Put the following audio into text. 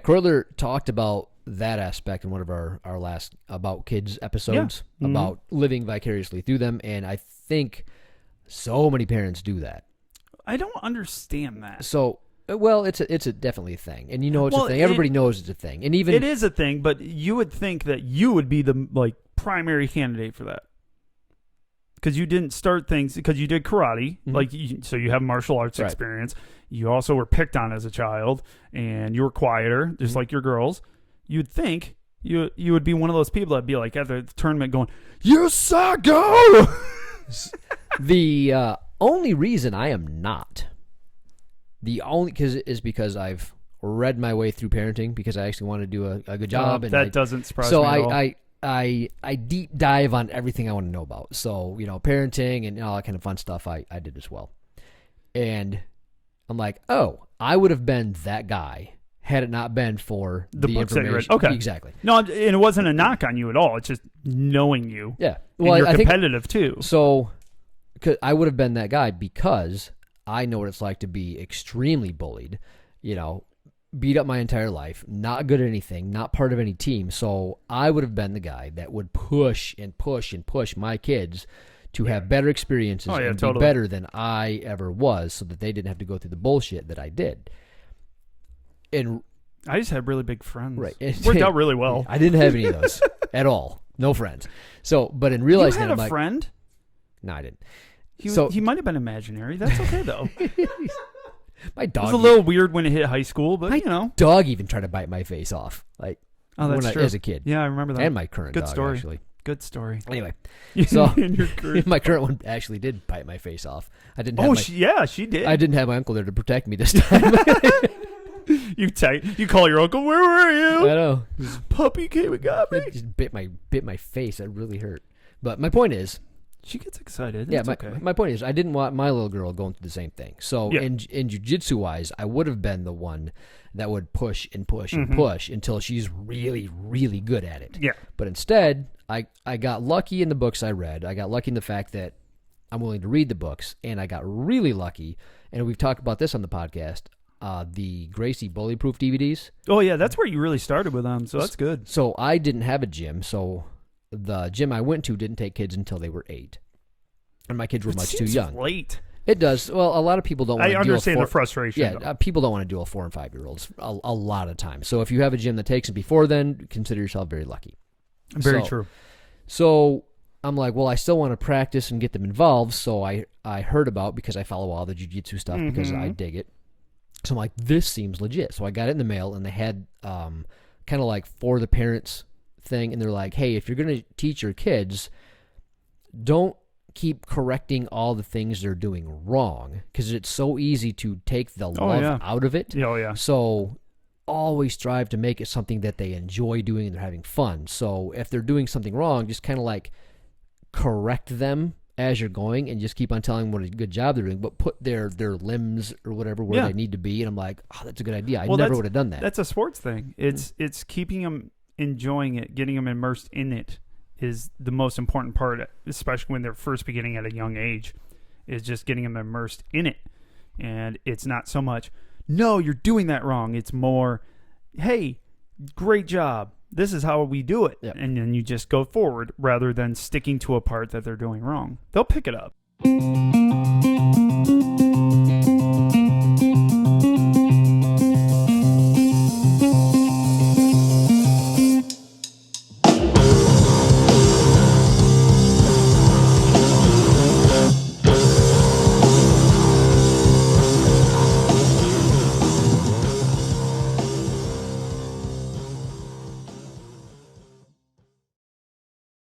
Cordler talked about that aspect in one of our last About Kids episodes, about living vicariously through them, and I think so many parents do that. I don't understand that. So, well, it's definitely a thing, and it's a thing. Everybody knows it's a thing, and even it is a thing. But you would think that you would be the primary candidate for that, because you didn't start things because you did karate, so you have martial arts experience. You also were picked on as a child, and you were quieter, just like your girls. You'd think you would be one of those people that'd be like at the tournament going, "You suck, go!" The only reason I am not, is because I've read my way through parenting, because I actually want to do a good job. And that doesn't surprise me at all. So I deep dive on everything I want to know about. So, parenting and all that kind of fun stuff I did as well. And I'm like, oh, I would have been that guy had it not been for the books that you read. information. Okay. Exactly. No, and it wasn't a knock on you at all. It's just knowing you. Yeah. Well, and you're competitive too. So I would have been that guy because I know what it's like to be extremely bullied, beat up my entire life, not good at anything, not part of any team. So I would have been the guy that would push and push and push my kids to have better experiences and be better than I ever was, so that they didn't have to go through the bullshit that I did. And I just had really big friends. Right. It worked out really well. I didn't have any of those at all. No friends. So, but in realizing you had a friend? No, I didn't. He might have been imaginary. That's okay, though. My dog. It was a little weird when it hit high school, but dog even tried to bite my face off. True. As a kid. Yeah, I remember that. And my current Good dog, story. actually. Good story. Anyway, so my current one actually did bite my face off. I didn't. She did. I didn't have my uncle there to protect me this time. You call your uncle. Where were you? I know. Puppy came and got me. It just bit my face. That really hurt. But my point is, she gets excited. Yeah, my point is, I didn't want my little girl going through the same thing. So in jiu-jitsu wise, I would have been the one that would push and push and push until she's really, really good at it. Yeah. But instead, I got lucky in the books I read. I got lucky in the fact that I'm willing to read the books, and I got really lucky. And we've talked about this on the podcast. The Gracie Bully Proof DVDs. Oh yeah, that's where you really started with them. So that's good. So I didn't have a gym. So the gym I went to didn't take kids until they were 8, and my kids were much too young. Late. It does. Well, a lot of people don't want to deal with understand the frustration. Yeah, people don't want to deal with 4 and 5 year olds a lot of times. So if you have a gym that takes them before then, consider yourself very lucky. Very true. So I'm like, well, I still want to practice and get them involved. So I heard about, because I follow all the jiu-jitsu stuff because I dig it. So I'm like, this seems legit. So I got it in the mail, and they had kind of like for the parents thing, and they're like, hey, if you're going to teach your kids, don't keep correcting all the things they're doing wrong, because it's so easy to take the love out of it. Oh, yeah. So always strive to make it something that they enjoy doing and they're having fun. So if they're doing something wrong, just kind of like correct them as you're going and just keep on telling them what a good job they're doing, but put their limbs or whatever where they need to be. And I'm like, oh, that's a good idea. I never would have done that. That's a sports thing. It's keeping them enjoying it, getting them immersed in it is the most important part, especially when they're first beginning at a young age, is just getting them immersed in it. And it's not so much, no, you're doing that wrong. It's more, hey, great job. This is how we do it. Yep. And then you just go forward rather than sticking to a part that they're doing wrong. They'll pick it up.